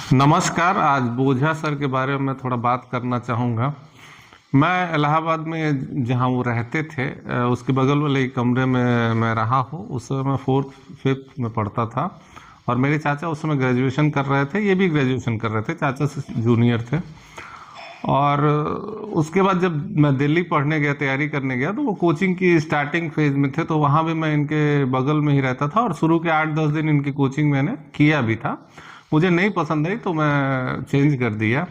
नमस्कार। आज बोझा सर के बारे में मैं थोड़ा बात करना चाहूँगा। मैं इलाहाबाद में जहाँ वो रहते थे उसके बगल वाले एक कमरे में मैं रहा हूँ। उस समय मैं फोर्थ फिफ्थ में पढ़ता था और मेरे चाचा उस समय ग्रेजुएशन कर रहे थे, ये भी ग्रेजुएशन कर रहे थे, चाचा से जूनियर थे। और उसके बाद जब मैं दिल्ली पढ़ने गया, तैयारी करने गया, तो वो कोचिंग की स्टार्टिंग फेज में थे, तो वहाँ भी मैं इनके बगल में ही रहता था और शुरू के 8-10 दिन इनकी कोचिंग मैंने किया भी था। मुझे नहीं पसंद आई तो मैं चेंज कर दिया।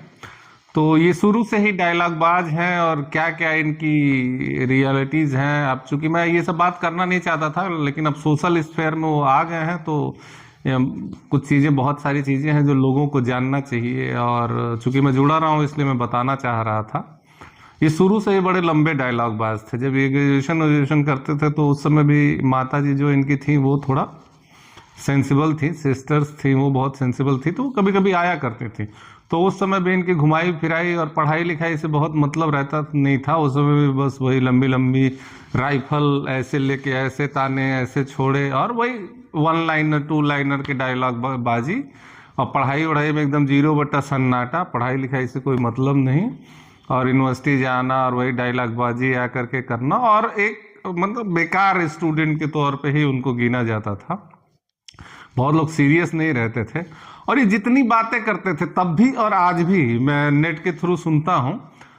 तो ये शुरू से ही डायलॉग बाज हैं और क्या क्या इनकी रियलिटीज हैं। अब चूंकि मैं ये सब बात करना नहीं चाहता था, लेकिन अब सोशल स्फेयर में वो आ गए हैं तो कुछ चीज़ें, बहुत सारी चीज़ें हैं जो लोगों को जानना चाहिए, और चूंकि मैं जुड़ा रहा हूँ इसलिए मैं बताना चाह रहा था। ये शुरू से ही बड़े लंबे डायलॉग बाज थे। जब ये ग्रेजुएशन करते थे तो उस समय भी माता जी जो इनकी थी वो थोड़ा सेंसिबल थी, सिस्टर्स थी वो बहुत सेंसिबल थी, तो कभी कभी आया करती थी। तो उस समय भी इनकी घुमाई फिराई और पढ़ाई लिखाई से बहुत मतलब रहता नहीं था। उस समय भी बस वही लंबी लंबी राइफल ऐसे लेके ऐसे ताने ऐसे छोड़े और वही 1 लाइनर 2 लाइनर के डायलॉग बाजी, और पढ़ाई वढ़ाई में एकदम 0 बटा सन्नाटा, पढ़ाई लिखाई से कोई मतलब नहीं, और यूनिवर्सिटी जाना और वही डायलॉग बाजी आकर के करना, और एक मतलब बेकार स्टूडेंट के तौर पे ही उनको गिना जाता था। बहुत लोग सीरियस नहीं रहते थे। और ये जितनी बातें करते थे तब भी और आज भी मैं नेट के थ्रू सुनता हूं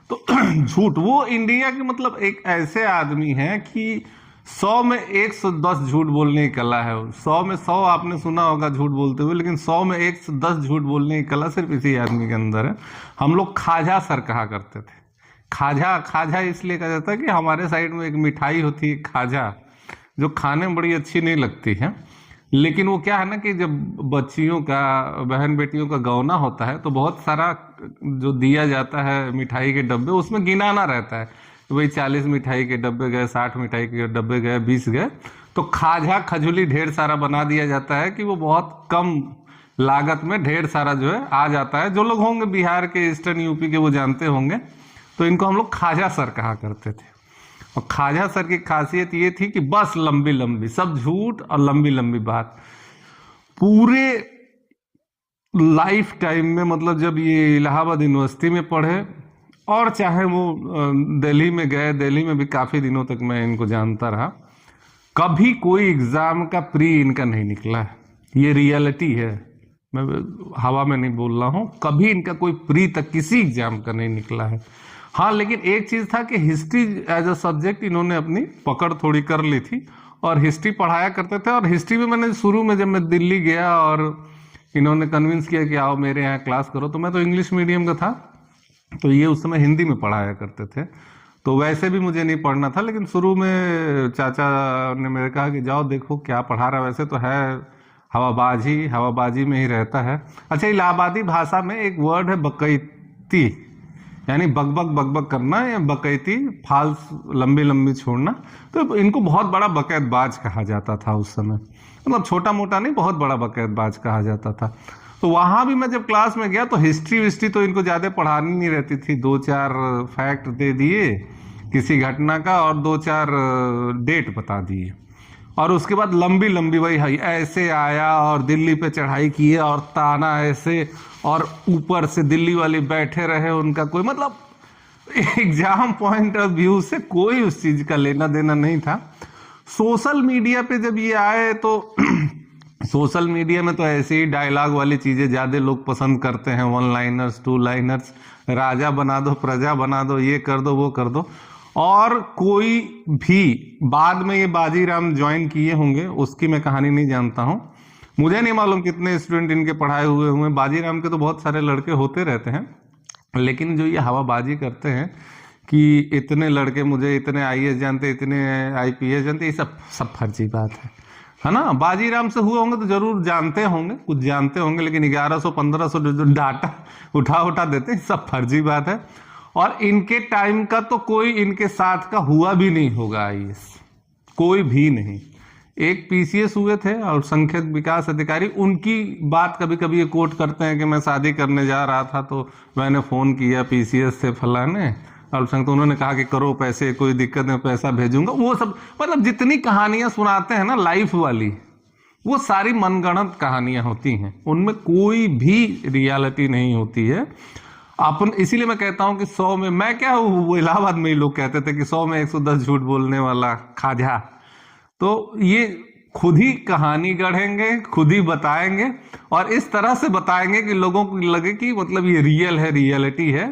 तो झूठ, वो इंडिया के मतलब एक ऐसे आदमी हैं कि 100 में 110 झूठ बोलने की कला है। 100 में 100 आपने सुना होगा झूठ बोलते हुए, लेकिन 100 में 110 झूठ बोलने की कला सिर्फ इसी आदमी के अंदर है। हम लोग खाजा सर कहा करते थे। खाजा खाजा इसलिए कहा जाता है कि हमारे साइड में एक मिठाई होती है खाजा, जो खाने में बड़ी अच्छी नहीं लगती है, लेकिन वो क्या है ना कि जब बच्चियों का, बहन बेटियों का गौना होता है तो बहुत सारा जो दिया जाता है मिठाई के डब्बे, उसमें गिनाना रहता है। तो वही 40 मिठाई के डब्बे गए, 60 मिठाई के डब्बे गए, 20 गए, तो खाजा खजूली ढेर सारा बना दिया जाता है कि वो बहुत कम लागत में ढेर सारा जो है आ जाता है। जो लोग होंगे बिहार के, ईस्टर्न यूपी के, वो जानते होंगे। तो इनको हम लोग खाजा सर कहा करते थे। और खाजा सर की खासियत ये थी कि बस लंबी लंबी सब झूठ और लंबी लंबी बात पूरे लाइफ टाइम में। मतलब जब ये इलाहाबाद यूनिवर्सिटी में पढ़े और चाहे वो दिल्ली में गए, दिल्ली में भी काफी दिनों तक मैं इनको जानता रहा, कभी कोई एग्जाम का प्री इनका नहीं निकला है। ये रियलिटी है, मैं हवा में नहीं बोल रहा हूं। कभी इनका कोई प्री तक किसी एग्जाम का नहीं निकला है। हाँ, लेकिन एक चीज था कि हिस्ट्री एज अ सब्जेक्ट इन्होंने अपनी पकड़ थोड़ी कर ली थी और हिस्ट्री पढ़ाया करते थे। और हिस्ट्री में मैंने शुरू में, जब मैं दिल्ली गया और इन्होंने कन्विंस किया कि आओ मेरे यहाँ क्लास करो, तो मैं तो इंग्लिश मीडियम का था, तो ये उस समय हिंदी में पढ़ाया करते थे। तो वैसे भी मुझे नहीं पढ़ना था, लेकिन शुरू में चाचा ने मेरे कहा कि जाओ देखो क्या पढ़ा रहा है। वैसे तो है हवाबाजी में ही रहता है। अच्छा, इलाहाबादी भाषा में एक वर्ड है बकैती, यानी बकबक बकबक करना, या बकैती फाल्स लंबी लंबी छोड़ना। तो इनको बहुत बड़ा बकैतबाज कहा जाता था उस समय, मतलब छोटा मोटा नहीं, बहुत बड़ा बकैतबाज कहा जाता था। तो वहां भी मैं जब क्लास में गया तो हिस्ट्री विस्ट्री तो इनको ज्यादा पढ़ानी नहीं रहती थी। 2-4 फैक्ट दे दिए किसी घटना का और 2-4 डेट बता दिए, और उसके बाद लंबी लंबी वही ऐसे आया और दिल्ली पे चढ़ाई की है और ताना ऐसे, और ऊपर से दिल्ली वाले बैठे रहे, उनका कोई मतलब एग्जाम पॉइंट ऑफ व्यू से कोई उस चीज का लेना देना नहीं था। सोशल मीडिया पे जब ये आए तो सोशल मीडिया में तो ऐसे ही डायलॉग वाली चीजें ज्यादा लोग पसंद करते हैं। 1 लाइनर्स 2 लाइनर्स, राजा बना दो, प्रजा बना दो, ये कर दो वो कर दो। और कोई भी बाद में ये बाजीराम ज्वाइन किए होंगे, उसकी मैं कहानी नहीं जानता हूं। मुझे नहीं मालूम कितने स्टूडेंट इनके पढ़ाए हुए बाजीराम के तो बहुत सारे लड़के होते रहते हैं, लेकिन जो ये हवाबाजी करते हैं कि इतने लड़के मुझे इतने आईएएस जानते, इतने आईपीएस जानते, ये सब फर्जी बात है ना। बाजीराम से हुए होंगे तो जरूर जानते होंगे, कुछ जानते होंगे, लेकिन 1100-1500 जो डाटा उठा देते हैं, सब फर्जी बात है। और इनके टाइम का तो कोई इनके साथ का हुआ भी नहीं होगा आईएएस, कोई भी नहीं। एक पीसीएस हुए थे और संख्यक विकास अधिकारी, उनकी बात कभी कभी ये कोट करते हैं कि मैं शादी करने जा रहा था तो मैंने फोन किया पीसीएस से फलाने, और तो उन्होंने कहा कि करो पैसे, कोई दिक्कत नहीं, पैसा भेजूंगा। वो सब मतलब जितनी कहानियां सुनाते हैं ना लाइफ वाली, वो सारी मनगढ़ंत कहानियां होती हैं, उनमें कोई भी रियलिटी नहीं होती है। अपन इसीलिए मैं कहता हूं कि 100 में मैं क्या हूं, वो इलाहाबाद में ही लोग कहते थे कि 100 में 110 झूठ बोलने वाला खाजा। तो ये खुद ही कहानी गढ़ेंगे, खुद ही बताएंगे और इस तरह से बताएंगे कि लोगों को लगे कि मतलब ये रियल है, रियलिटी है।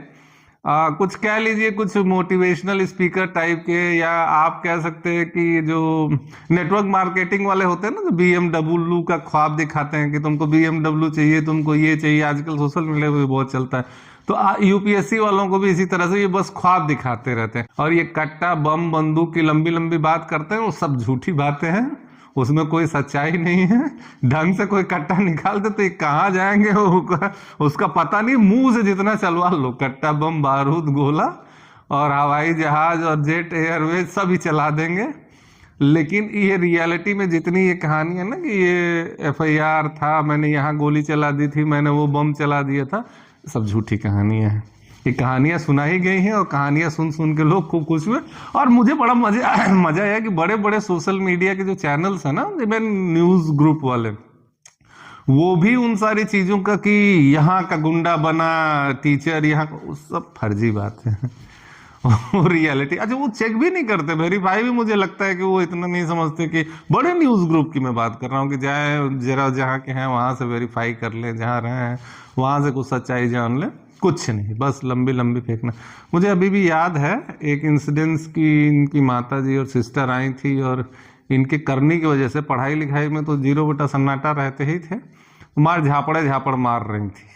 कुछ कह लीजिए, कुछ मोटिवेशनल स्पीकर टाइप के, या आप कह सकते हैं कि जो नेटवर्क मार्केटिंग वाले होते हैं ना, जो BMW का ख्वाब दिखाते हैं कि तुमको BMW चाहिए, तुमको ये चाहिए, आजकल सोशल मीडिया पे बहुत चलता है। तो UPSC वालों को भी इसी तरह से ये बस ख्वाब दिखाते रहते हैं। और ये कट्टा बम बंदूक की लंबी लंबी बात करते हैं, वो सब झूठी बातें हैं, उसमें कोई सच्चाई नहीं है। ढंग से कोई कट्टा निकालते तो ये कहाँ जाएंगे, उसका पता नहीं। मुंह से जितना चलवा लो, कट्टा बम बारूद गोला और हवाई जहाज और जेट एयरवेज सब ही चला देंगे। लेकिन ये रियलिटी में जितनी ये कहानी है ना कि ये FIR था, मैंने यहाँ गोली चला दी थी, मैंने वो बम चला दिया था, सब झूठी कहानियां हैं। ये कहानियां सुनाई गई हैं और कहानियां सुन सुन के लोग खूब खुश हुए। और मुझे बड़ा मजा आया कि बड़े बड़े सोशल मीडिया के जो चैनल्स हैं ना, इवन न्यूज ग्रुप वाले, वो भी उन सारी चीजों का कि यहाँ का गुंडा बना टीचर, यहाँ का, सब फर्जी बात है। और रियलिटी, अच्छा वो चेक भी नहीं करते, वेरीफाई भी, मुझे लगता है कि वो इतना नहीं समझते कि बड़े न्यूज ग्रुप की मैं बात कर रहा हूँ कि जाए जरा जहाँ के हैं वहां से वेरीफाई कर ले, जहाँ रहे हैं वहां से कुछ सच्चाई जान ले। कुछ नहीं, बस लंबी लंबी फेंकना। मुझे अभी भी याद है एक इंसिडेंस की, इनकी माता जी और सिस्टर आई थी और इनके करने की वजह से पढ़ाई लिखाई में तो 0 बटा सन्नाटा रहते ही थे, मार झापड़ मार रही थी।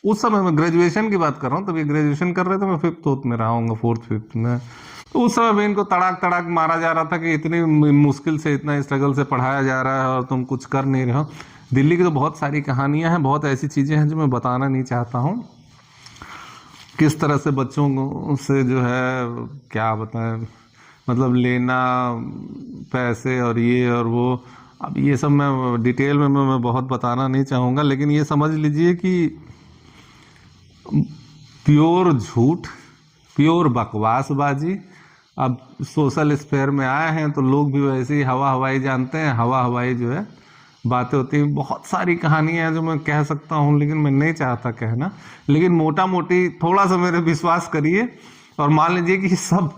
उस समय मैं ग्रेजुएशन की बात कर रहा हूँ, तभी ग्रेजुएशन कर रहे थे, मैं 5th में रहा हूँ, 4th 5th में। तो उस समय भी इनको तड़ाक तड़ाक मारा जा रहा था कि इतनी मुश्किल से, इतना स्ट्रगल से पढ़ाया जा रहा है और तुम कुछ कर नहीं रहे हो। दिल्ली की तो बहुत सारी कहानियां हैं, बहुत ऐसी चीजें हैं जो मैं बताना नहीं चाहता हूँ। किस तरह से बच्चों से जो है, क्या बताएं, मतलब लेना पैसे और ये और वो। अब ये सब मैं डिटेल में मैं बहुत बताना नहीं चाहूँगा, लेकिन ये समझ लीजिए कि प्योर झूठ, प्योर बकवासबाजी। अब सोशल स्फेयर में आए हैं तो लोग भी वैसे ही हवा हवाई जानते हैं, हवा हवाई जो है बातें होती हैं। बहुत सारी कहानियां हैं जो मैं कह सकता हूं, लेकिन मैं नहीं चाहता कहना। लेकिन मोटा मोटी थोड़ा सा मेरे विश्वास करिए और मान लीजिए कि सब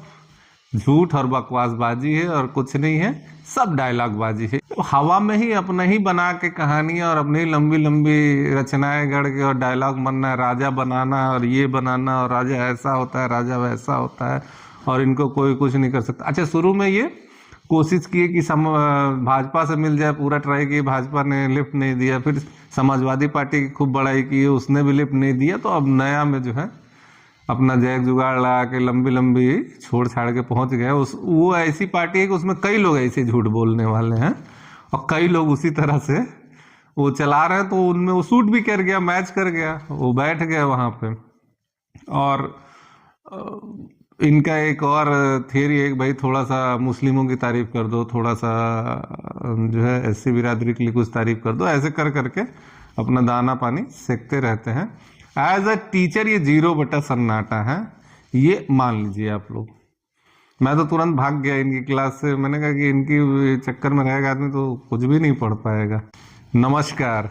झूठ और बकवासबाजी है और कुछ नहीं है, सब डायलॉगबाजी है। तो हवा में ही अपना ही बना के कहानियां और अपनी लंबी लंबी रचनाएं गढ़ के और डायलॉग बनना, राजा बनाना और ये बनाना, और राजा ऐसा होता है, राजा वैसा होता है और इनको कोई कुछ नहीं कर सकता। अच्छा, शुरू में ये कोशिश किए कि भाजपा से मिल जाए, पूरा ट्राई किए, भाजपा ने लिफ्ट नहीं दिया। फिर समाजवादी पार्टी की खूब बड़ाई की, उसने भी लिफ्ट नहीं दिया। तो अब नया में जो है अपना जैक जुगाड़ लगा के लंबी लंबी छोड़ छाड़ के पहुंच गए। वो ऐसी पार्टी है कि उसमें कई लोग ऐसे झूठ बोलने वाले हैं और कई लोग उसी तरह से वो चला रहे हैं। तो उनमें वो सूट भी कर गया, मैच कर गया, वो बैठ गया वहां पे। और इनका एक और थियरी है कि भाई थोड़ा सा मुस्लिमों की तारीफ कर दो, थोड़ा सा जो है SC बिरादरी के लिए कुछ तारीफ कर दो, ऐसे कर करके अपना दाना पानी सेकते रहते हैं। एज अ टीचर ये 0 बटा सन्नाटा है, ये मान लीजिए आप लोग। मैं तो तुरंत भाग गया इनकी क्लास से। मैंने कहा कि इनकी चक्कर में रहेगा आदमी तो कुछ भी नहीं पढ़ पाएगा। नमस्कार।